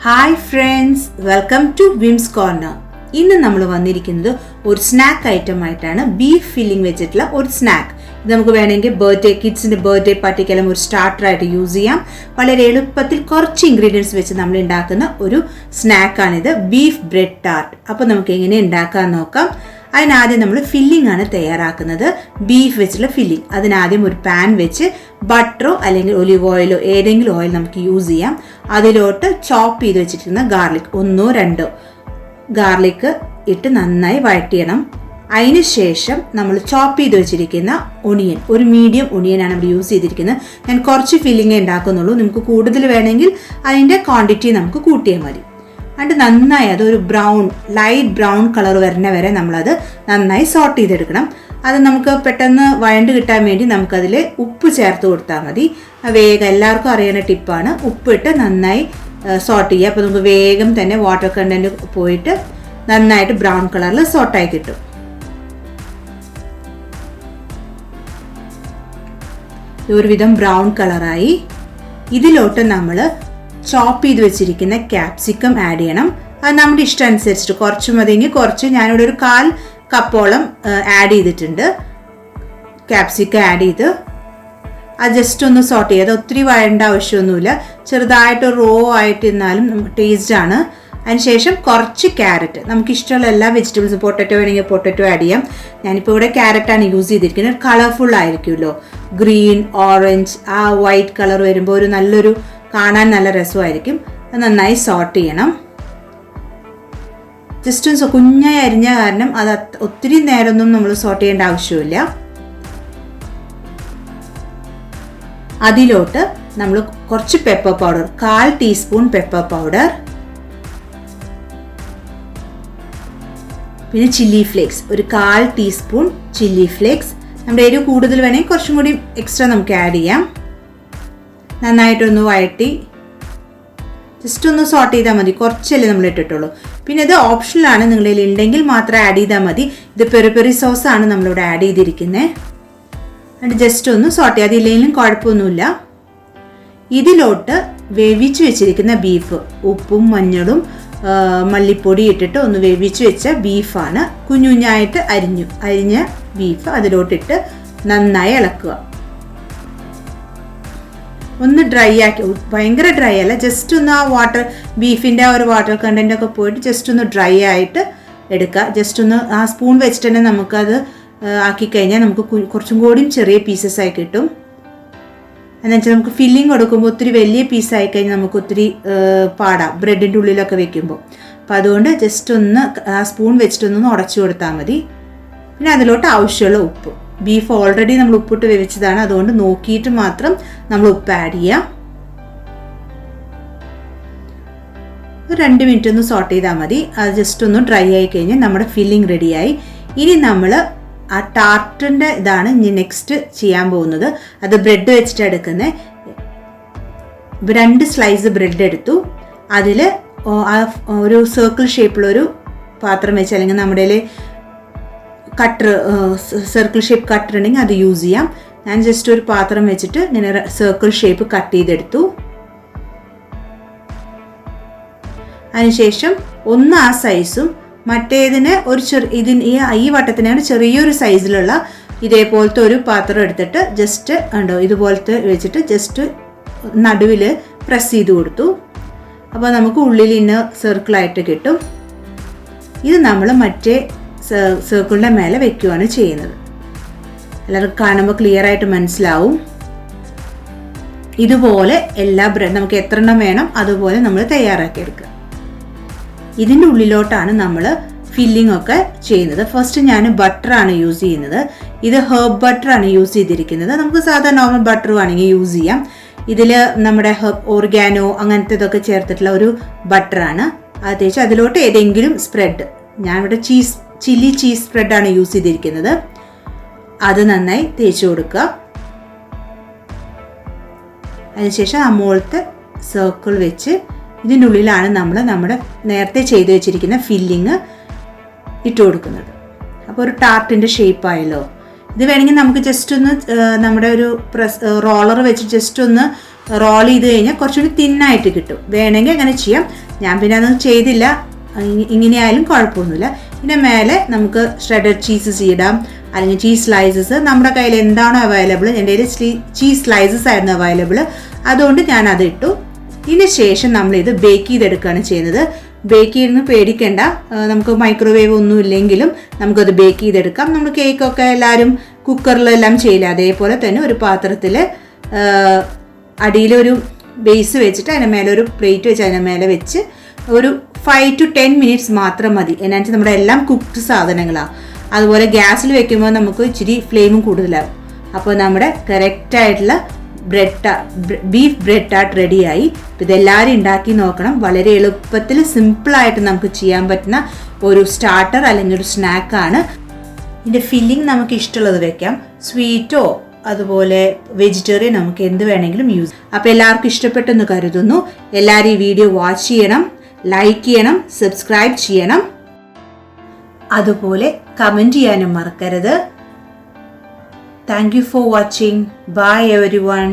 Hi friends, welcome to Wims corner. ഇന്ന് നമ്മൾ വന്നിരിക്കുന്നത് ഒരു സ്നാക്ക് ഐറ്റം ആയിട്ടാണ്. ബീഫ് ഫില്ലിംഗ് വെച്ചിട്ടുള്ള ഒരു സ്നാക്ക്. ഇത് നമുക്ക് വേണമെങ്കിൽ കിഡ്സിൻ്റെ ബർത്ത്ഡേ പാർട്ടിക്കെല്ലാം ഒരു സ്റ്റാർട്ടറായിട്ട് യൂസ് ചെയ്യാം. വളരെ എളുപ്പത്തിൽ കുറച്ച് ഇൻഗ്രീഡിയൻസ് വെച്ച് നമ്മൾ ഉണ്ടാക്കുന്ന ഒരു സ്നാക്കാണിത്, ബീഫ് ബ്രെഡ് ടാർട്ട്. അപ്പോൾ നമുക്ക് എങ്ങനെ ഉണ്ടാക്കാൻ നോക്കാം. അതിനാദ്യം നമ്മൾ ഫില്ലിംഗ് ആണ് തയ്യാറാക്കുന്നത്, ബീഫ് വെച്ചുള്ള ഫില്ലിംഗ്. അതിനാദ്യം ഒരു പാൻ വെച്ച് ബട്ടറോ അല്ലെങ്കിൽ ഒലിവ് ഓയിലോ ഏതെങ്കിലും ഓയിൽ നമുക്ക് യൂസ് ചെയ്യാം. അതിലോട്ട് ചോപ്പ് ചെയ്ത് വെച്ചിരിക്കുന്ന ഗാർലിക്, 1-2 ഗാർലിക് ഇട്ട് നന്നായി വഴറ്റിയണം. അതിന് ശേഷം നമ്മൾ ചോപ്പ് ചെയ്ത് വെച്ചിരിക്കുന്ന ഒണിയൻ, ഒരു മീഡിയം ഒണിയനാണ് ഇവിടെ യൂസ് ചെയ്തിരിക്കുന്നത്. ഞാൻ കുറച്ച് ഫില്ലിങ്ങേ ഉണ്ടാക്കുന്നുള്ളൂ, നമുക്ക് കൂടുതൽ വേണമെങ്കിൽ അതിൻ്റെ ക്വാണ്ടിറ്റി നമുക്ക് കൂട്ടിയാൽ മതി. എന്നിട്ട് നന്നായി അതൊരു ലൈറ്റ് ബ്രൗൺ കളർ വരുന്ന വരെ നമ്മളത് നന്നായി സോട്ട് ചെയ്തെടുക്കണം. അത് നമുക്ക് പെട്ടെന്ന് വഴണ്ട് കിട്ടാൻ വേണ്ടി നമുക്കതിൽ ഉപ്പ് ചേർത്ത് കൊടുത്താൽ മതി. വേഗം എല്ലാവർക്കും അറിയുന്ന ടിപ്പാണ്. ഉപ്പിട്ട് നന്നായി സോട്ട് ചെയ്യുക. അപ്പോൾ നമുക്ക് വേഗം തന്നെ വാട്ടർ കണ്ടൻറ്റ് പോയിട്ട് നന്നായിട്ട് ബ്രൗൺ കളറിൽ സോട്ടായി കിട്ടും. ഒരുവിധം ബ്രൗൺ കളറായി. ഇതിലോട്ട് നമ്മൾ ചോപ്പ് ചെയ്ത് വെച്ചിരിക്കുന്ന ക്യാപ്സിക്കം ആഡ് ചെയ്യണം. അത് നമ്മുടെ ഇഷ്ടം അനുസരിച്ചിട്ട് കുറച്ച് മതിയെങ്കിൽ കുറച്ച്, ഞാനിവിടെ ഒരു 1/4 കപ്പോളം ആഡ് ചെയ്തിട്ടുണ്ട്. ക്യാപ്സിക്കം ആഡ് ചെയ്ത് അത് ജസ്റ്റ് ഒന്ന് സോട്ട് ചെയ്ത്, ഒത്തിരി വഴണ്ട ആവശ്യമൊന്നുമില്ല, ചെറുതായിട്ട് റോ ആയിട്ട് ഇരുന്നാലും ടേസ്റ്റാണ്. അതിനുശേഷം കുറച്ച് ക്യാരറ്റ്, നമുക്ക് ഇഷ്ടമുള്ള എല്ലാ വെജിറ്റബിൾസും, പൊട്ടറ്റോ വേണമെങ്കിൽ പൊട്ടറ്റോ ആഡ് ചെയ്യാം. ഞാനിപ്പോൾ ഇവിടെ ക്യാരറ്റാണ് യൂസ് ചെയ്തിരിക്കുന്നത്. കളർഫുൾ ആയിരിക്കുമല്ലോ, ഗ്രീൻ, ഓറഞ്ച്, ആ വൈറ്റ് കളർ വരുമ്പോൾ ഒരു നല്ലൊരു കാണാൻ നല്ല രസമായിരിക്കും. അത് നന്നായി സോട്ട് ചെയ്യണം. ജസ്റ്റ് കുഞ്ഞായി അരിഞ്ഞ കാരണം അത് ഒത്തിരി നേരമൊന്നും നമ്മൾ സോട്ട് ചെയ്യേണ്ട ആവശ്യമില്ല. അതിലോട്ട് നമ്മൾ കുറച്ച് pepper powder, 1/4 teaspoon pepper powder, പിന്നെ ചില്ലി ഫ്ലേക്സ്, ഒരു 1/4 ടീസ്പൂൺ ചില്ലി ഫ്ലേക്സ്. നമ്മുടെ എരിവ് കൂടുതൽ വേണമെങ്കിൽ കുറച്ചും കൂടി എക്സ്ട്രാ നമുക്ക് ആഡ് ചെയ്യാം. നന്നായിട്ടൊന്ന് വഴറ്റി ജസ്റ്റ് ഒന്ന് സോട്ട് ചെയ്താൽ മതി, കുറച്ചല്ലേ നമ്മൾ ഇട്ടിട്ടുള്ളൂ. പിന്നെ ഇത് ഓപ്ഷനിലാണ്, നിങ്ങളിൽ ഉണ്ടെങ്കിൽ മാത്രം ആഡ് ചെയ്താൽ മതി. ഇത് പെരി സോസാണ് നമ്മളിവിടെ ആഡ് ചെയ്തിരിക്കുന്നത്. എന്നിട്ട് ജസ്റ്റ് ഒന്ന് സോട്ട് ചെയ്യാം, അതില്ലെങ്കിലും കുഴപ്പമൊന്നുമില്ല. ഇതിലോട്ട് വേവിച്ച് വെച്ചിരിക്കുന്ന ബീഫ്, ഉപ്പും മഞ്ഞളും മല്ലിപ്പൊടി ഇട്ടിട്ട് ഒന്ന് വേവിച്ച് വെച്ച ബീഫാണ്. കുഞ്ഞുഞ്ഞായിട്ട് അരിഞ്ഞ ബീഫ് അതിലോട്ടിട്ട് നന്നായി ഇളക്കുക. ഒന്ന് ഡ്രൈ ആക്കി, ഭയങ്കര ഡ്രൈ അല്ല, ജസ്റ്റ് ഒന്ന് ആ ബീഫിൻ്റെ ആ ഒരു വാട്ടർ കണ്ടൻ്റ് ഒക്കെ പോയിട്ട് ജസ്റ്റ് ഒന്ന് ഡ്രൈ ആയിട്ട് എടുക്കുക. ജസ്റ്റ് ഒന്ന് ആ സ്പൂൺ വെച്ചിട്ട് തന്നെ നമുക്കത് ആക്കി കഴിഞ്ഞാൽ നമുക്ക് കുറച്ചും കൂടിയും ചെറിയ പീസസ് ആയി കിട്ടും. എന്നുവെച്ചാൽ നമുക്ക് ഫില്ലിങ് കൊടുക്കുമ്പോൾ ഒത്തിരി വലിയ പീസായി കഴിഞ്ഞാൽ നമുക്ക് ഒത്തിരി പാടാം ബ്രെഡിൻ്റെ ഉള്ളിലൊക്കെ വെക്കുമ്പോൾ. അപ്പോൾ അതുകൊണ്ട് ജസ്റ്റ് ഒന്ന് ആ സ്പൂൺ വെച്ചിട്ടൊന്ന് ഉടച്ചു കൊടുത്താൽ മതി. പിന്നെ അതിലോട്ട് ആവശ്യമുള്ള ഉപ്പ്, ബീഫ് ഓൾറെഡി നമ്മൾ ഉപ്പിട്ട് വേവിച്ചതാണ്, അതുകൊണ്ട് നോക്കിയിട്ട് മാത്രം നമ്മൾ ഉപ്പ് ആഡ് ചെയ്യാം. ഒരു 2 മിനിറ്റ് ഒന്ന് സോട്ട് ചെയ്താൽ മതി. അത് ജസ്റ്റ് ഒന്ന് ഡ്രൈ ആയി കഴിഞ്ഞാൽ നമ്മുടെ ഫില്ലിംഗ് റെഡിയായി. ഇനി നമ്മൾ ആ ടാർട്ടിൻ്റെ ഇതാണ് ഇനി നെക്സ്റ്റ് ചെയ്യാൻ പോകുന്നത്. അത് ബ്രെഡ് വെച്ചിട്ട് എടുക്കുന്നത്. 2 സ്ലൈസ് ബ്രെഡ് എടുത്തു. അതിൽ ഒരു സർക്കിൾ ഷേപ്പിലൊരു പാത്രം വെച്ച്, അല്ലെങ്കിൽ നമ്മുടെ കട്ടർ, സർക്കിൾ ഷേപ്പ് കട്ടർ ഉണ്ടെങ്കിൽ അത് യൂസ് ചെയ്യാം. ഞാൻ ജസ്റ്റ് ഒരു പാത്രം വെച്ചിട്ട് ഇങ്ങനെ സർക്കിൾ ഷേപ്പ് കട്ട് ചെയ്തെടുത്തു. അതിനുശേഷം ഒന്ന് ആ സൈസും മറ്റേതിന് ഈ വട്ടത്തിനാണ് ചെറിയൊരു സൈസിലുള്ള ഇതേപോലത്തെ ഒരു പാത്രം എടുത്തിട്ട് ജസ്റ്റ് ഉണ്ടോ ഇതുപോലത്തെ വെച്ചിട്ട് ജസ്റ്റ് നടുവിൽ പ്രസ് ചെയ്ത് കൊടുത്തു. അപ്പോൾ നമുക്ക് ഉള്ളിൽ ഇന്ന് സർക്കിളായിട്ട് കിട്ടും. ഇത് നമ്മൾ മറ്റേ സർക്കിളിൻ്റെ മേലെ വെക്കുകയാണ് ചെയ്യുന്നത്. എല്ലാവർക്കും കാണുമ്പോൾ ക്ലിയർ ആയിട്ട് മനസ്സിലാവും. ഇതുപോലെ എല്ലാ ബ്രെഡ് നമുക്ക് എത്ര എണ്ണം വേണം അതുപോലെ നമ്മൾ തയ്യാറാക്കിയെടുക്കുക. ഇതിൻ്റെ ഉള്ളിലോട്ടാണ് നമ്മൾ ഫില്ലിംഗ് ഒക്കെ ചെയ്യുന്നത്. ഫസ്റ്റ് ഞാൻ ബട്ടറാണ് യൂസ് ചെയ്യുന്നത്. ഇത് ഹെർബ് ബട്ടറാണ് യൂസ് ചെയ്തിരിക്കുന്നത്. നമുക്ക് സാധാരണ നോർമൽ ബട്ടർ വേണമെങ്കിൽ യൂസ് ചെയ്യാം. ഇതിൽ നമ്മുടെ ഓർഗാനോ അങ്ങനത്തെ ഇതൊക്കെ ചേർത്തിട്ടുള്ള ഒരു ബട്ടറാണ്. അത് തേച്ച് അതിലോട്ട് ഏതെങ്കിലും സ്പ്രെഡ്, ഞാനിവിടെ ചില്ലി ചീസ് സ്പ്രെഡാണ് യൂസ് ചെയ്തിരിക്കുന്നത്. അത് നന്നായി തേച്ച് കൊടുക്കുക. അതിനുശേഷം ആ മുകളിലത്തെ സർക്കിൾ വെച്ച് ഇതിൻ്റെ ഉള്ളിലാണ് നമ്മൾ നമ്മുടെ നേരത്തെ ചെയ്ത് വെച്ചിരിക്കുന്ന ഫില്ലിങ് ഇട്ട് കൊടുക്കുന്നത്. അപ്പോൾ ഒരു ടാർട്ടിൻ്റെ ഷേപ്പായല്ലോ. ഇത് വേണമെങ്കിൽ നമുക്ക് ജസ്റ്റ് ഒന്ന് നമ്മുടെ ഒരു റോളർ വെച്ച് ജസ്റ്റ് ഒന്ന് റോൾ ചെയ്ത് കഴിഞ്ഞാൽ കുറച്ചുകൂടി തിന്നായിട്ട് കിട്ടും. വേണമെങ്കിൽ അങ്ങനെ ചെയ്യാം. ഞാൻ പിന്നെ അത് ചെയ്തില്ല. ഇങ്ങനെയായാലും കുഴപ്പമൊന്നുമില്ല. ഇതിൻ്റെ മേലെ നമുക്ക് ഷ്രെഡഡ് ചീസസ് ഇടാം, അല്ലെങ്കിൽ ചീസ് സ്ലൈസസ്. നമ്മുടെ കയ്യിൽ എന്താണോ അവൈലബിൾ, എൻ്റെ കയ്യിൽ ചീസ് സ്ലൈസസ് ആയിരുന്നു അവൈലബിൾ, അതുകൊണ്ട് ഞാൻ അത് ഇട്ടു. ഇതിന് ശേഷം നമ്മളിത് ബേക്ക് ചെയ്തെടുക്കുകയാണ് ചെയ്യുന്നത്. ബേക്ക് ചെയ്യുന്നത് പേടിക്കേണ്ട, നമുക്ക് മൈക്രോവേവ് ഒന്നും ഇല്ലെങ്കിലും നമുക്കത് ബേക്ക് ചെയ്തെടുക്കാം. നമ്മൾ കേക്കൊക്കെ എല്ലാവരും കുക്കറിലെല്ലാം ചെയ്യില്ല, അതേപോലെ തന്നെ ഒരു പാത്രത്തിൽ അടിയിലൊരു ബേസ് വെച്ചിട്ട് അതിൻ്റെ മേലെ ഒരു പ്ലേറ്റ് വെച്ച് അതിൻ്റെ മേലെ വെച്ച് ഒരു 5 to 10 minutes മാത്രം മതി. എന്നാണെന്ന് നമ്മുടെ എല്ലാം കുക്ക്ഡ് സാധനങ്ങളാണ്. അതുപോലെ ഗ്യാസിൽ വെക്കുമ്പോൾ നമുക്ക് ഇച്ചിരി ഫ്ലെയിമും കൂടുതലാകും. അപ്പോൾ നമ്മുടെ കറക്റ്റായിട്ടുള്ള ബീഫ് ബ്രെഡ് ടാർട്ട് റെഡിയായി. ഇതെല്ലാവരും ഉണ്ടാക്കി നോക്കണം. വളരെ എളുപ്പത്തിൽ സിമ്പിളായിട്ട് നമുക്ക് ചെയ്യാൻ പറ്റുന്ന ഒരു സ്റ്റാർട്ടർ അല്ലെങ്കിൽ ഒരു സ്നാക്കാണ്. ഇതിൻ്റെ ഫില്ലിംഗ് നമുക്ക് ഇഷ്ടമുള്ളത് വെക്കാം, സ്വീറ്റോ അതുപോലെ വെജിറ്റേറിയൻ, നമുക്ക് എന്ത് വേണമെങ്കിലും യൂസ്. അപ്പോൾ എല്ലാവർക്കും ഇഷ്ടപ്പെട്ടെന്ന് കരുതുന്നു. എല്ലാവരും ഈ വീഡിയോ വാച്ച് ചെയ്യണം, ലൈക്ക് ചെയ്യണം, സബ്സ്ക്രൈബ് ചെയ്യണം, അതുപോലെ കമൻറ്റ് ചെയ്യാനും മറക്കരുത്. Thank you for watching. Bye everyone.